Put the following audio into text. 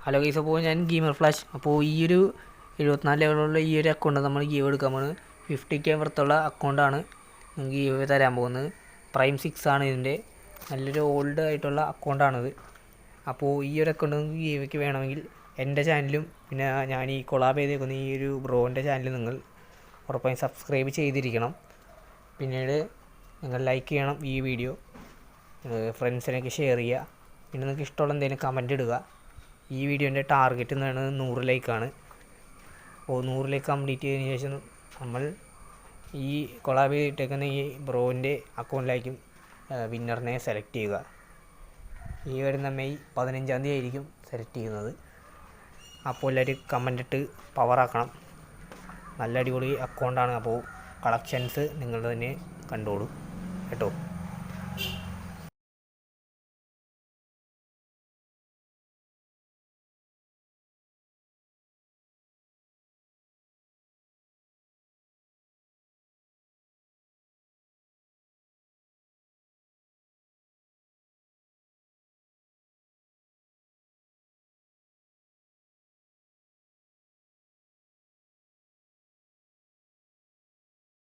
Hello guys, അപ്പോൾ ഞാൻ gamer flash. അപ്പോൾ ഈ ഒരു 74 ലെവലുള്ള ഈ ഒരു അക്കൗണ്ട് നമ്മൾ ഗീവ് എടുക്കാൻ പോകുന്നത് 50K വർത്തുള്ള അക്കൗണ്ടാണ് ഗീവ് തരാൻ പോകുന്നത്. പ്രൈം 6 ആണ് ഇതിൻ്റെ, നല്ലൊരു ഓൾഡ് ആയിട്ടുള്ള അക്കൗണ്ടാണിത്. അപ്പോൾ ഈ ഒരു അക്കൗണ്ട് നിങ്ങൾക്ക് ഗീവയ്ക്ക് വേണമെങ്കിൽ എൻ്റെ ചാനലും പിന്നെ ഞാൻ ഈ കൊളാബ് ചെയ്തേക്കുന്ന ഈ ഒരു ബ്രോൻ്റെ ചാനൽ നിങ്ങൾ ഉറപ്പായും സബ്സ്ക്രൈബ് ചെയ്തിരിക്കണം. പിന്നീട് നിങ്ങൾ ലൈക്ക് ചെയ്യണം ഈ വീഡിയോ, ഫ്രണ്ട്സിനൊക്കെ ഷെയർ ചെയ്യുക. പിന്നെ നിങ്ങൾക്ക് ഇഷ്ടമുള്ള എന്തെങ്കിലും കമൻറ്റ് ഇടുക. ഈ വീഡിയോൻ്റെ ടാർഗറ്റ് എന്ന് പറയുന്നത് 100 ലൈക്കാണ്. അപ്പോൾ 100 ലൈക്ക് കംപ്ലീറ്റ് ചെയ്തതിന് ശേഷം നമ്മൾ ഈ കൊളാബ് ചെയ്തിട്ടേക്കുന്ന ഈ ബ്രോൻ്റെ അക്കൗണ്ടിലായിരിക്കും വിന്നറിനെ സെലക്ട് ചെയ്യുക. ഈ വരുന്ന മെയ് 15-ാം തീയതി ആയിരിക്കും സെലക്ട് ചെയ്യുന്നത്. അപ്പോൾ എല്ലാവരും കമൻ്റ് ഇട്ട് പവറാക്കണം. നല്ല അടിപൊളി അക്കൗണ്ടാണ്. അപ്പോൾ കളക്ഷൻസ് നിങ്ങൾ തന്നെ കണ്ടോളൂ കേട്ടോ.